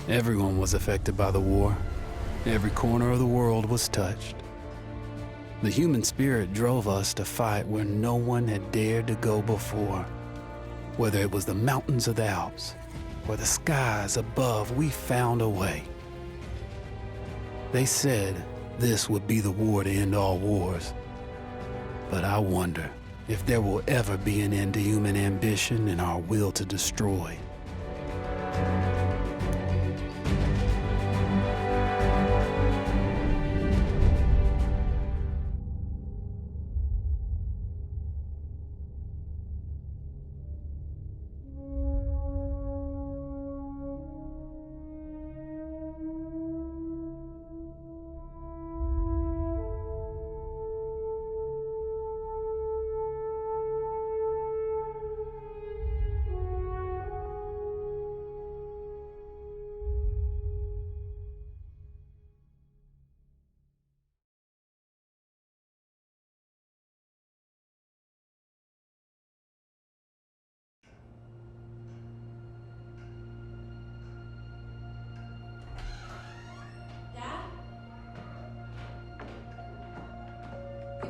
Everyone was affected by the war. Every corner of the world was touched. The human spirit drove us to fight where no one had dared to go before. Whether it was the mountains of the Alps or the skies above, we found a way. They said this would be the war to end all wars. But I wonder if there will ever be an end to human ambition and our will to destroy.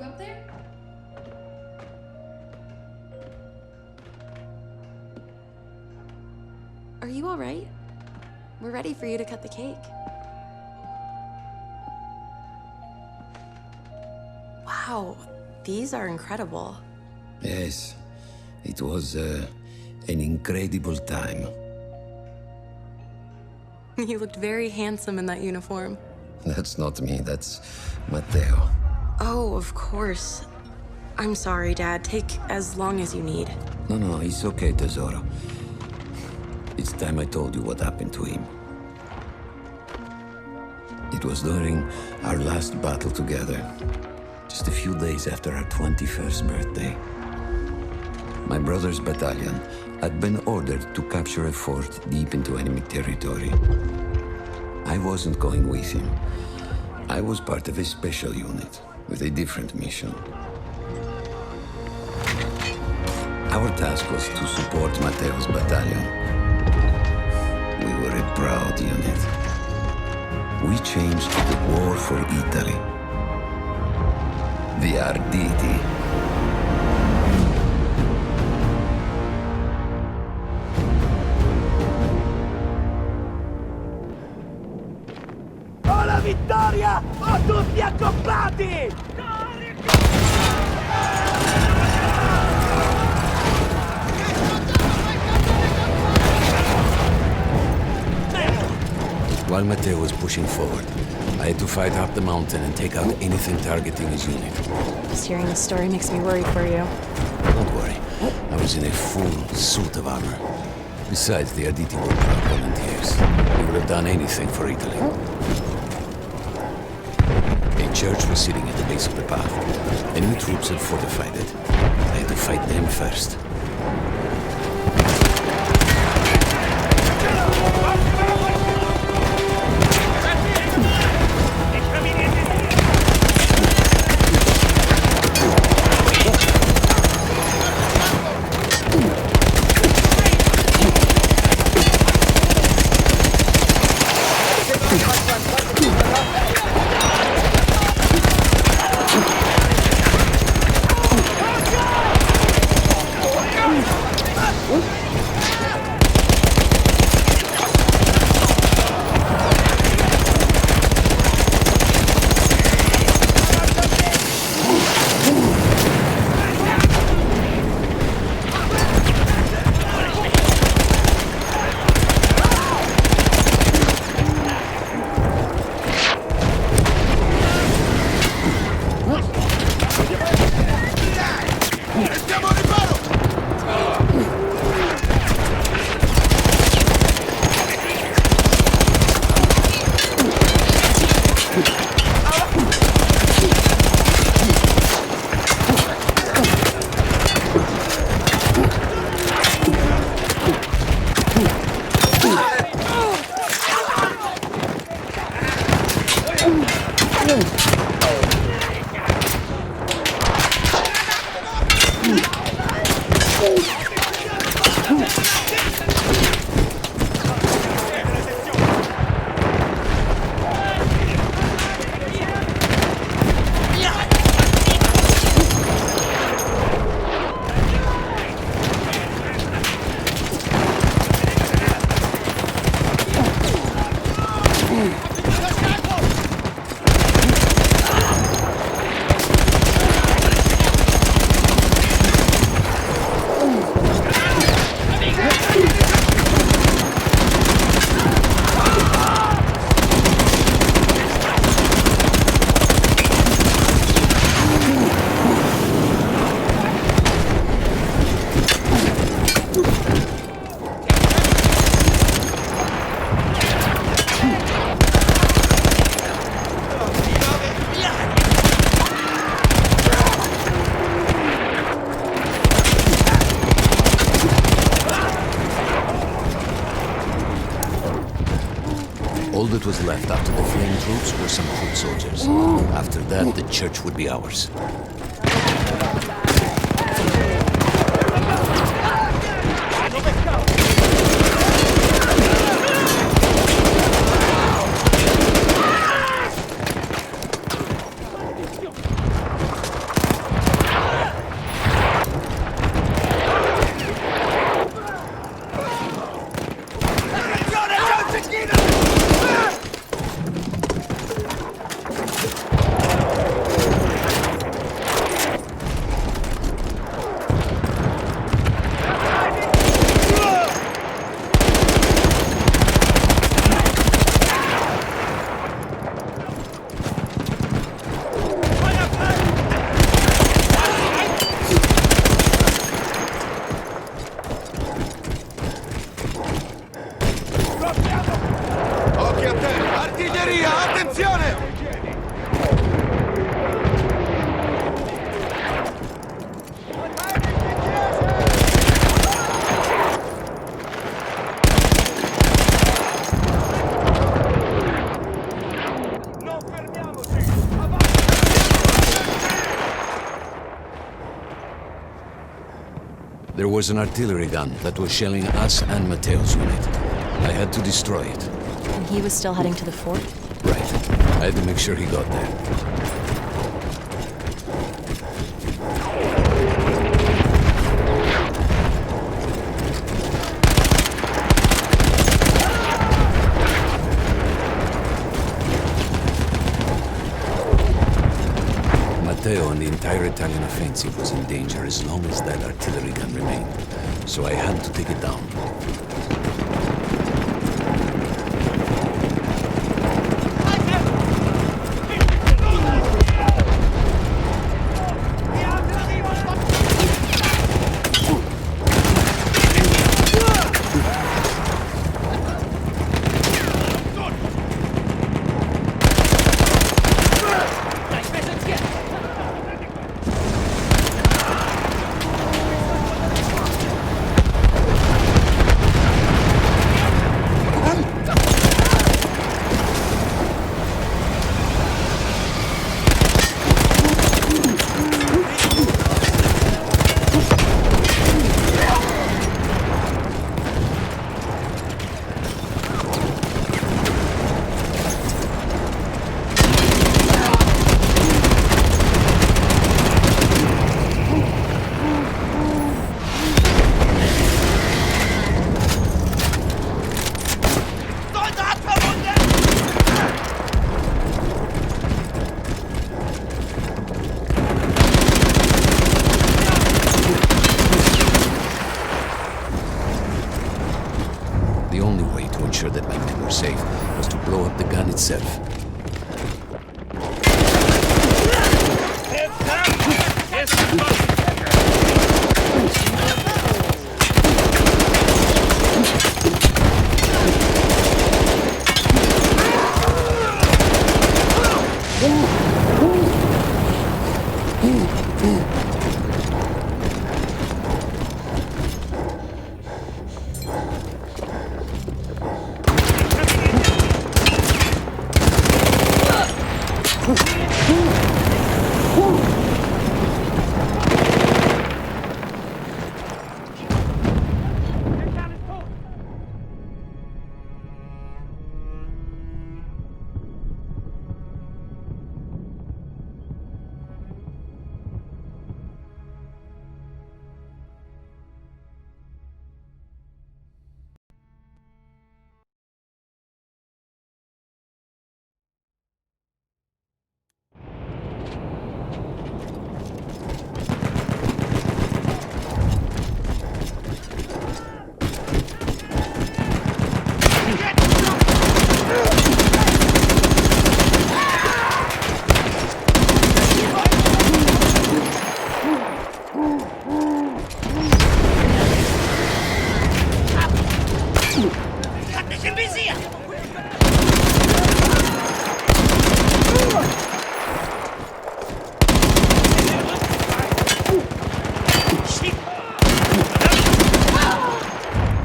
Up there? Are you all right? We're ready for you to cut the cake. Wow, these are incredible. Yes, it was an incredible time. You looked very handsome in that uniform. That's not me, that's Matteo. Oh, of course. I'm sorry, Dad. Take as long as you need. No, it's okay, Tesoro. It's time I told you what happened to him. It was during our last battle together, just a few days after our 21st birthday. My brother's battalion had been ordered to capture a fort deep into enemy territory. I wasn't going with him. I was part of a special unit with a different mission. Our task was to support Matteo's battalion. We were a proud unit. We changed the war for Italy. The Arditi. Ho la vittoria! Ho tutti accoppiati! While Matteo was pushing forward, I had to fight up the mountain and take out anything targeting his unit. Just hearing the story makes me worried for you. Don't worry, I was in a full suit of armor. Besides, the Arditi were proud volunteers. They would have done anything for Italy. A church was sitting at the base of the path. Enemy troops had fortified it. I had to fight them first. All that was left after the fleeing troops were some foot soldiers. After that, the church would be ours. Occhio a terra! Artiglieria, attenzione! Non fermiamoci! There was an artillery gun that was shelling us and Matteo's unit. I had to destroy it. And he was still heading to the fort? Right. I had to make sure he got there. Matteo and the entire Italian offensive was in danger as long as that artillery gun remained. So I had to take it down. The only way to ensure that my men were safe was to blow up the gun itself.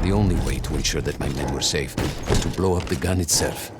The only way to ensure that my men were safe was to blow up the gun itself.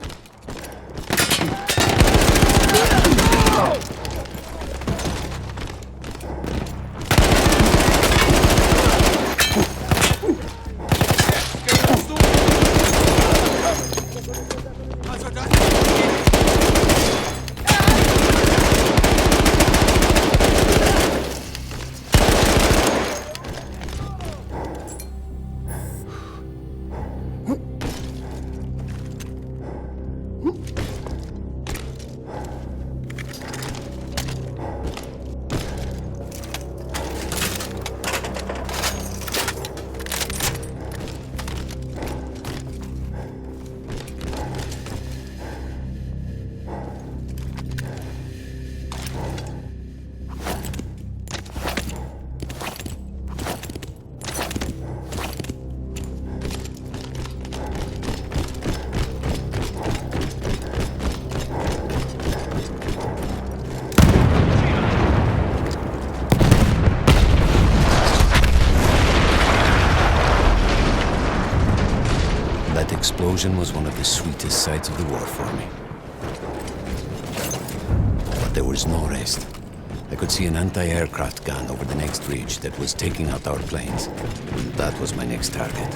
That explosion was one of the sweetest sights of the war for me. But there was no rest. I could see an anti-aircraft gun over the next ridge that was taking out our planes. And that was my next target.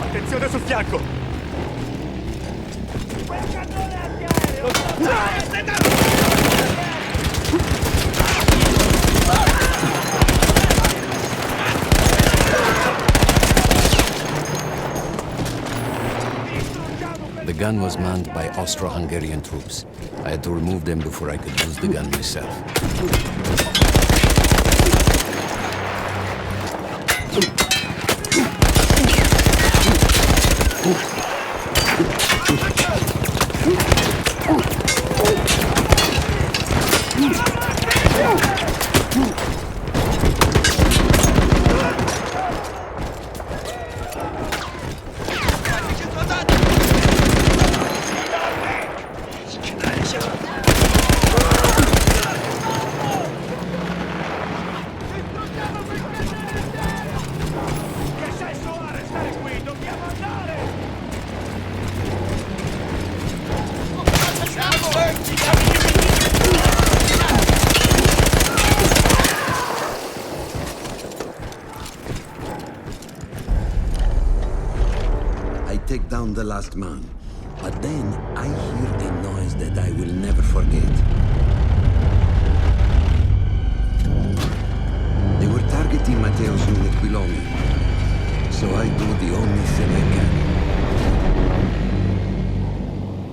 Attenzione sul fianco! Quel cannone antiaereo! The gun was manned by Austro-Hungarian troops. I had to remove them before I could use the gun myself. Take down the last man. But then I hear a noise that I will never forget. They were targeting Matteo's unit below me. So I do the only thing I can.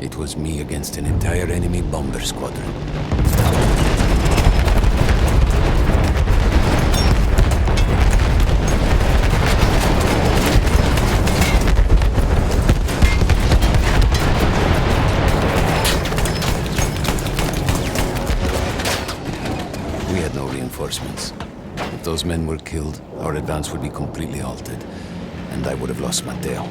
It was me against an entire enemy bomber squadron. If those men were killed, our advance would be completely halted, and I would have lost Matteo.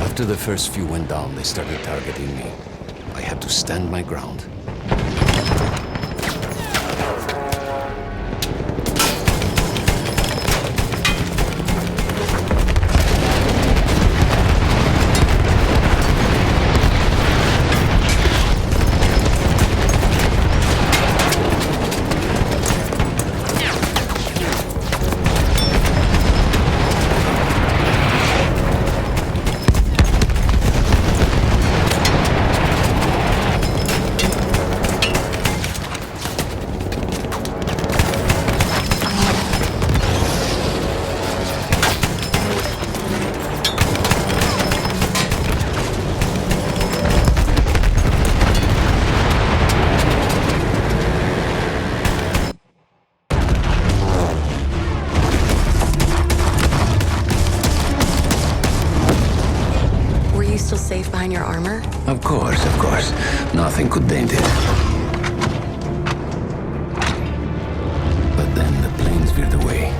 After the first few went down, they started targeting me. I had to stand my ground. Safe behind your armor? Of course, of course. Nothing could dent it. But then the planes veered away.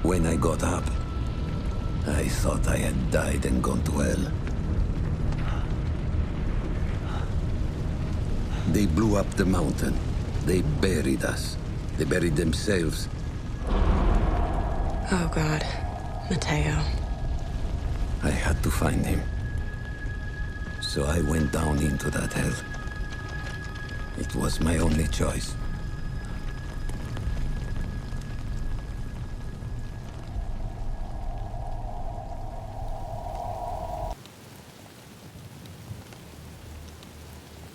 When I got up, I thought I had died and gone to hell. They blew up the mountain. They buried us. They buried themselves. Oh, God. Mateo. I had to find him. So I went down into that hell. It was my only choice.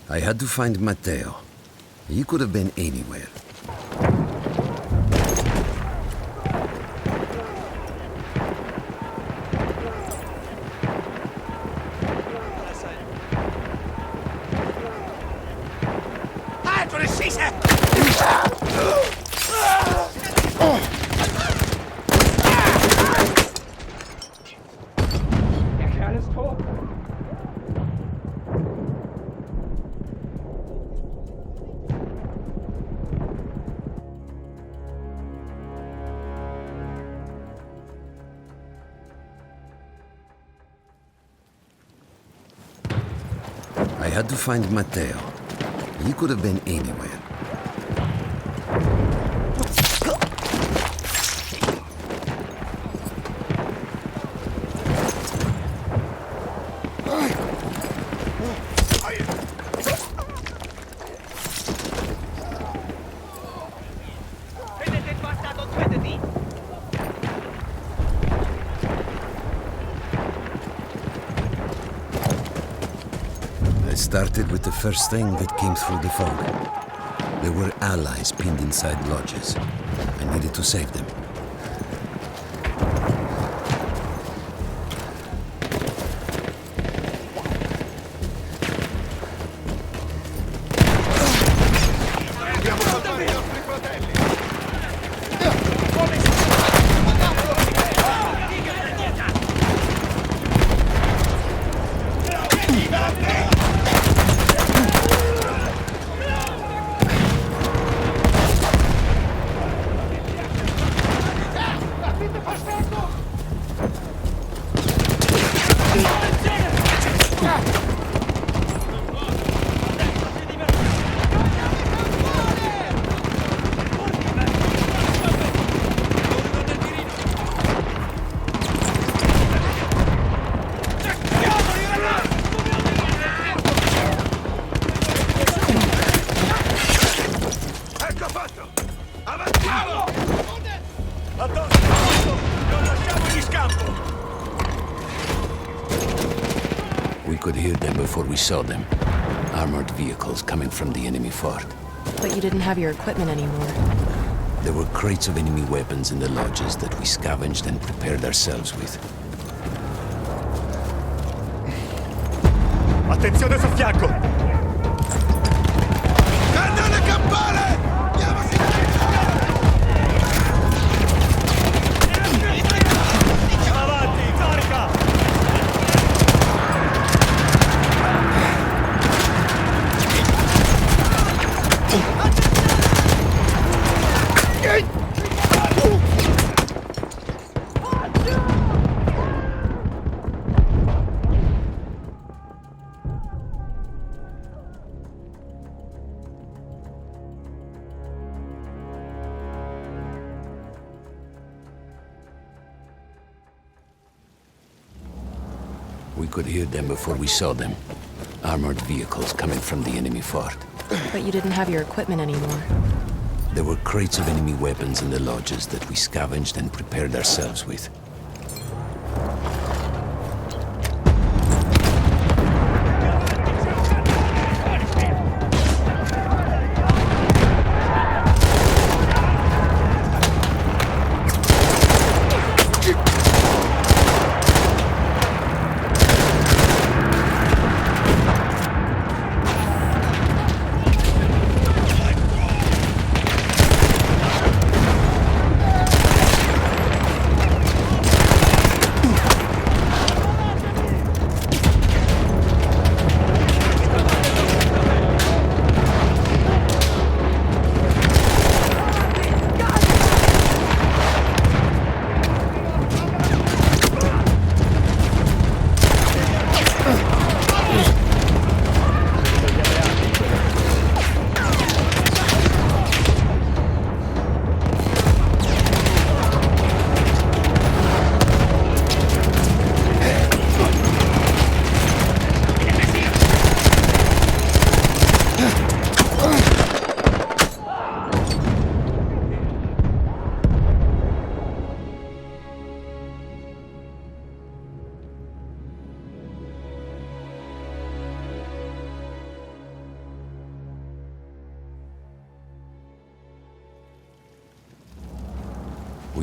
I had to find Matteo. He could have been anywhere. I had to find Matteo. He could have been anywhere. I started with the first thing that came through the fog. There were allies pinned inside lodges. I needed to save them. We could hear them before we saw them. Armored vehicles coming from the enemy fort. But you didn't have your equipment anymore. There were crates of enemy weapons in the lodges that we scavenged and prepared ourselves with. Attenzione sul fianco! Cannone campane! Avanti, carica! We could hear them before we saw them. Armored vehicles coming from the enemy fort. But you didn't have your equipment anymore. There were crates of enemy weapons in the lodges that we scavenged and prepared ourselves with.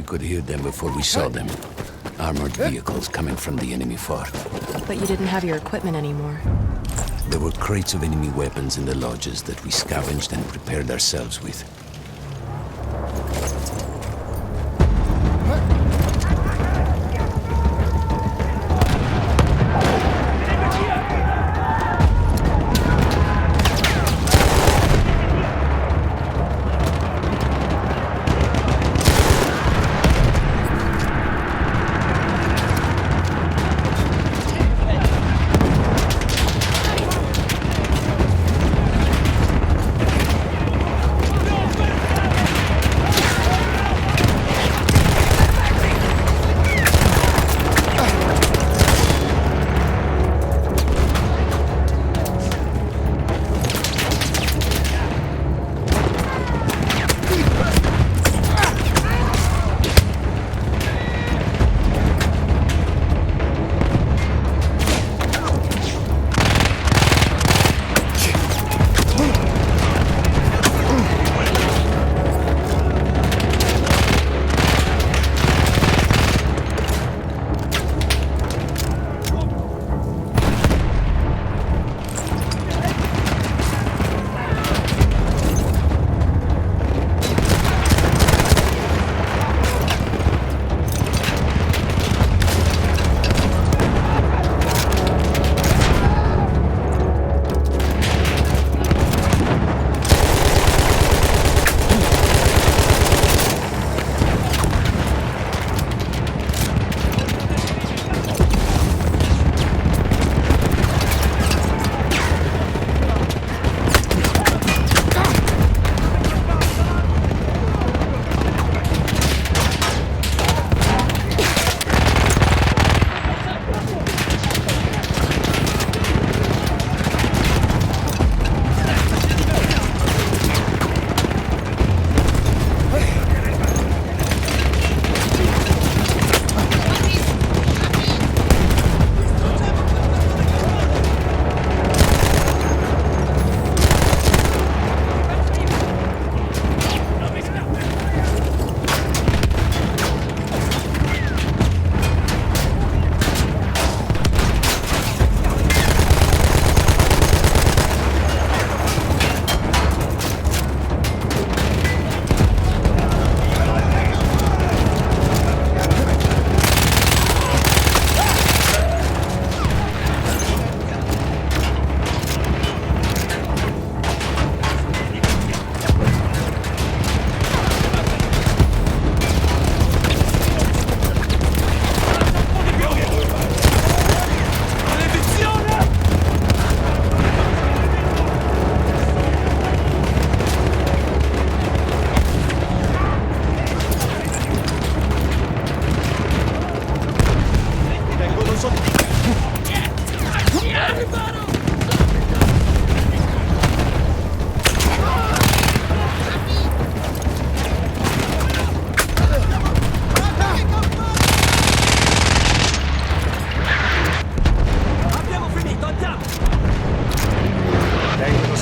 we could hear them before we saw them. Armored vehicles coming from the enemy fort. But you didn't have your equipment anymore. There were crates of enemy weapons in the lodges that we scavenged and prepared ourselves with.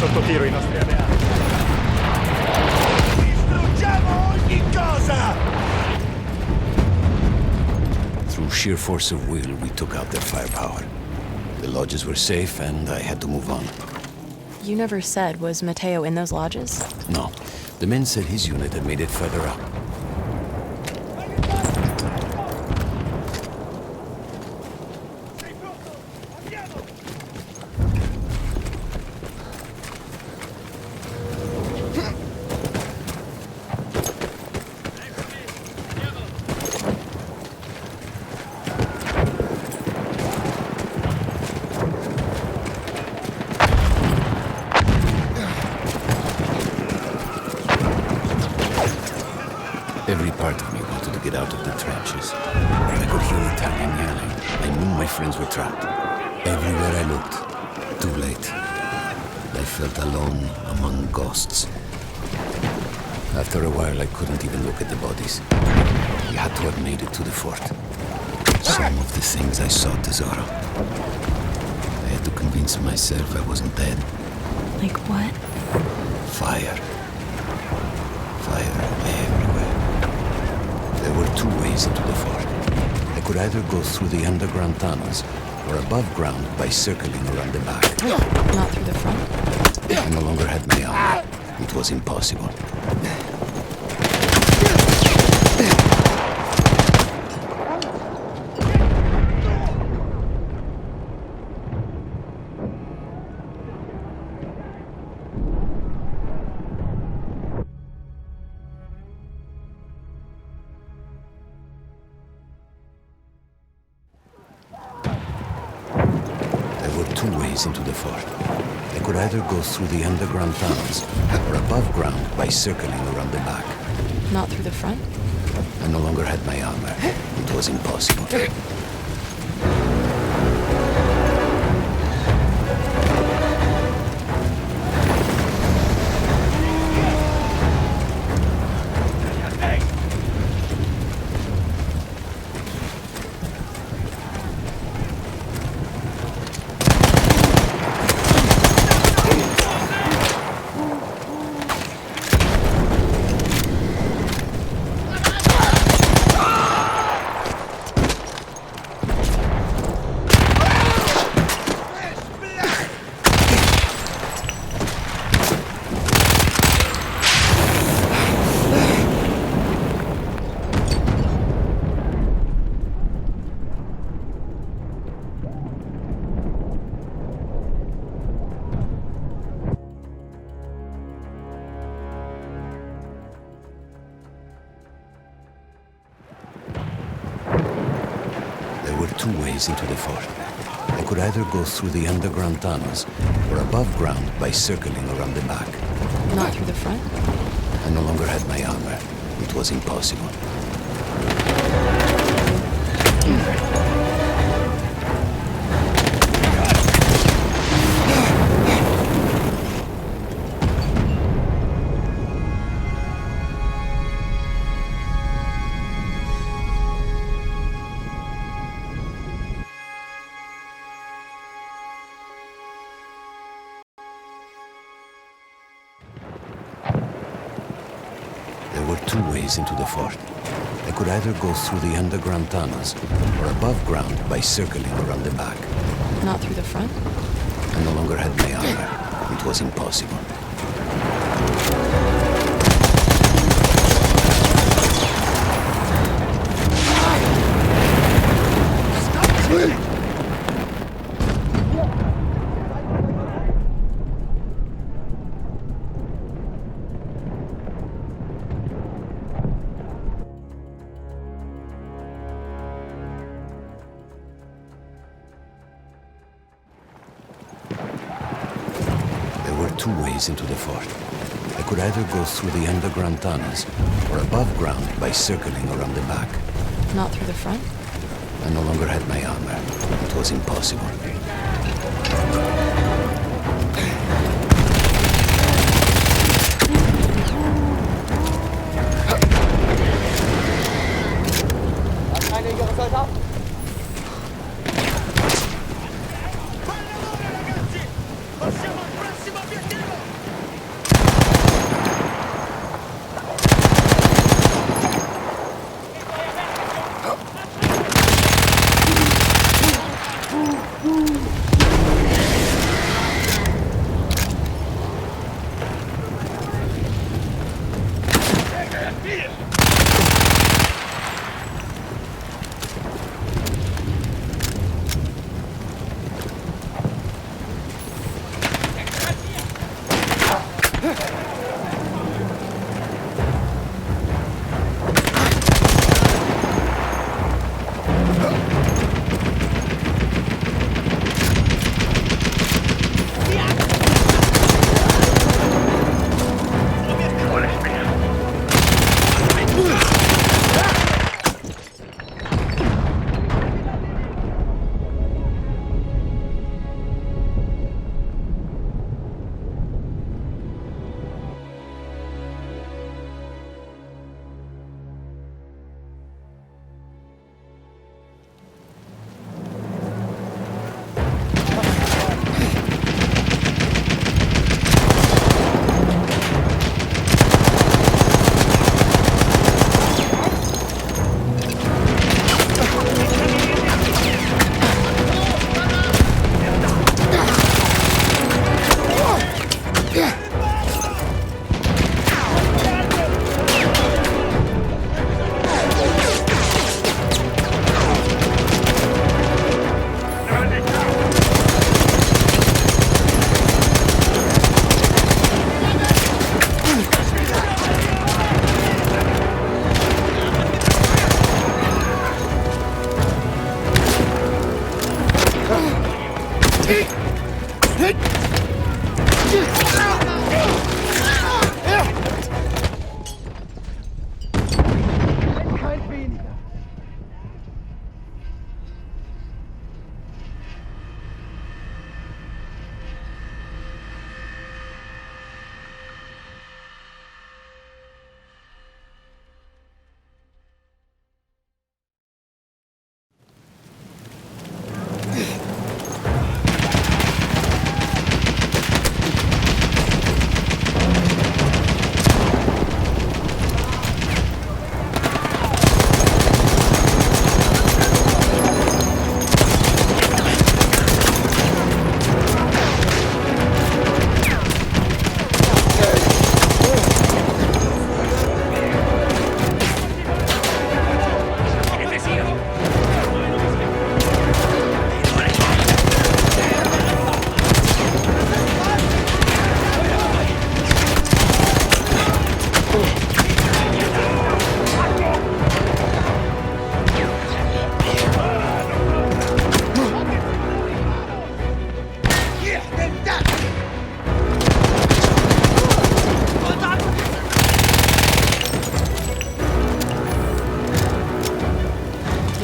sotto tiro i nostri alleati. Distruggiamo ogni cosa! Through sheer force of will, we took out their firepower. The lodges were safe, and I had to move on. You never said, was Mateo in those lodges? No. The men said his unit had made it further up. Every part of me wanted to get out of the trenches. I could hear Italian yelling. I knew my friends were trapped. Everywhere I looked, too late. I felt alone among ghosts. After a while, I couldn't even look at the bodies. We had to have made it to the fort. Some of the things I saw, Tesoro. I had to convince myself I wasn't dead. Like what? Fire. Fire everywhere. There were two ways into the fort. I could either go through the underground tunnels or above ground by circling around the back. Not through the front? I no longer had my armor. It was impossible. Two ways into the fort. I could either go through the underground tunnels or above ground by circling around the back. Not through the front? I no longer had my armor. It was impossible. Two ways into the fort. I could either go through the underground tunnels or above ground by circling around the back. Not through the front? I no longer had my armor. It was impossible. There were two ways into the fort. I could either go through the underground tunnels or above ground by circling around the back. Not through the front? I no longer had my armor. It was impossible. Two ways into the fort. I could either go through the underground tunnels or above ground by circling around the back. Not through the front? I no longer had my armor. It was impossible. Einige Soldaten!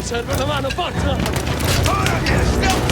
serve una mano, forza! Ora viene scappo!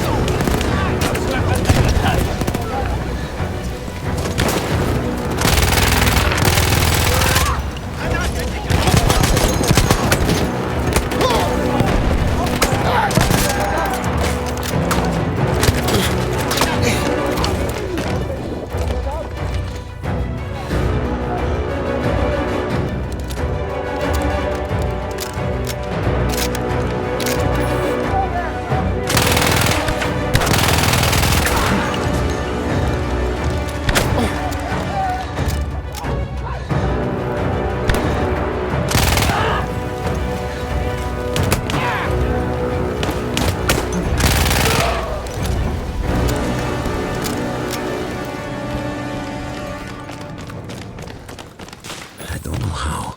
I don't know how.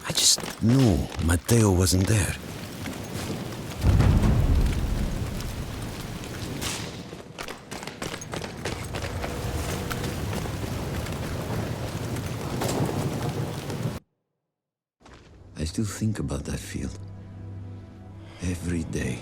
I just knew Matteo wasn't there. I still think about that field. Every day.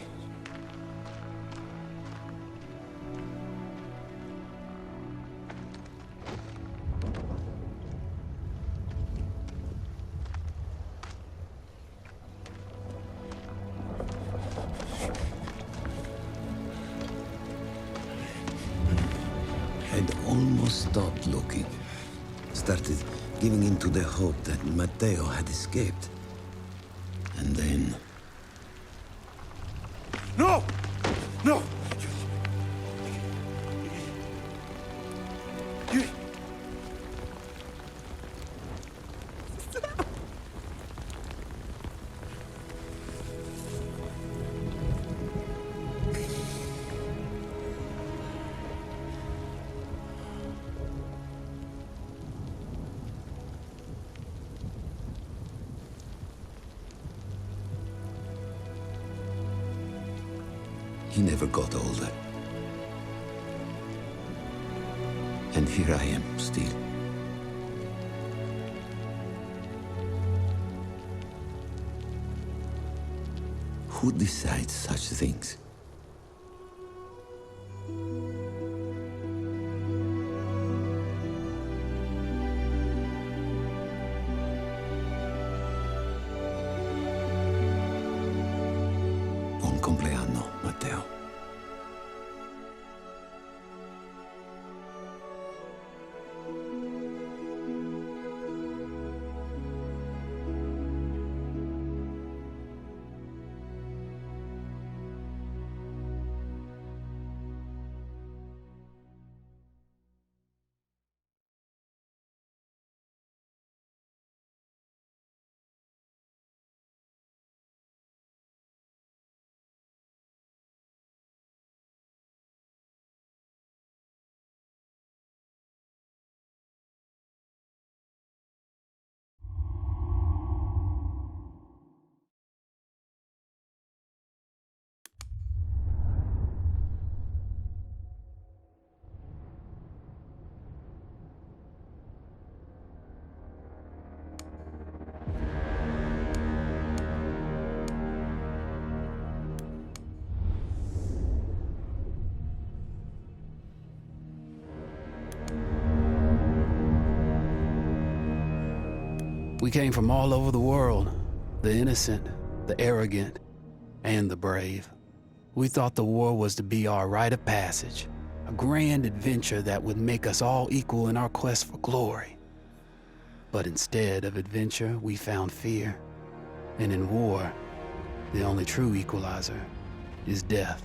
I'd almost stopped looking. Started giving in to the hope that Matteo had escaped. And then... No! No! He never got older. And here I am, still. Who decides such things? Buon compleanno, Matteo. We came from all over the world, the innocent, the arrogant, and the brave. We thought the war was to be our rite of passage, a grand adventure that would make us all equal in our quest for glory. But instead of adventure, we found fear. And in war, the only true equalizer is death.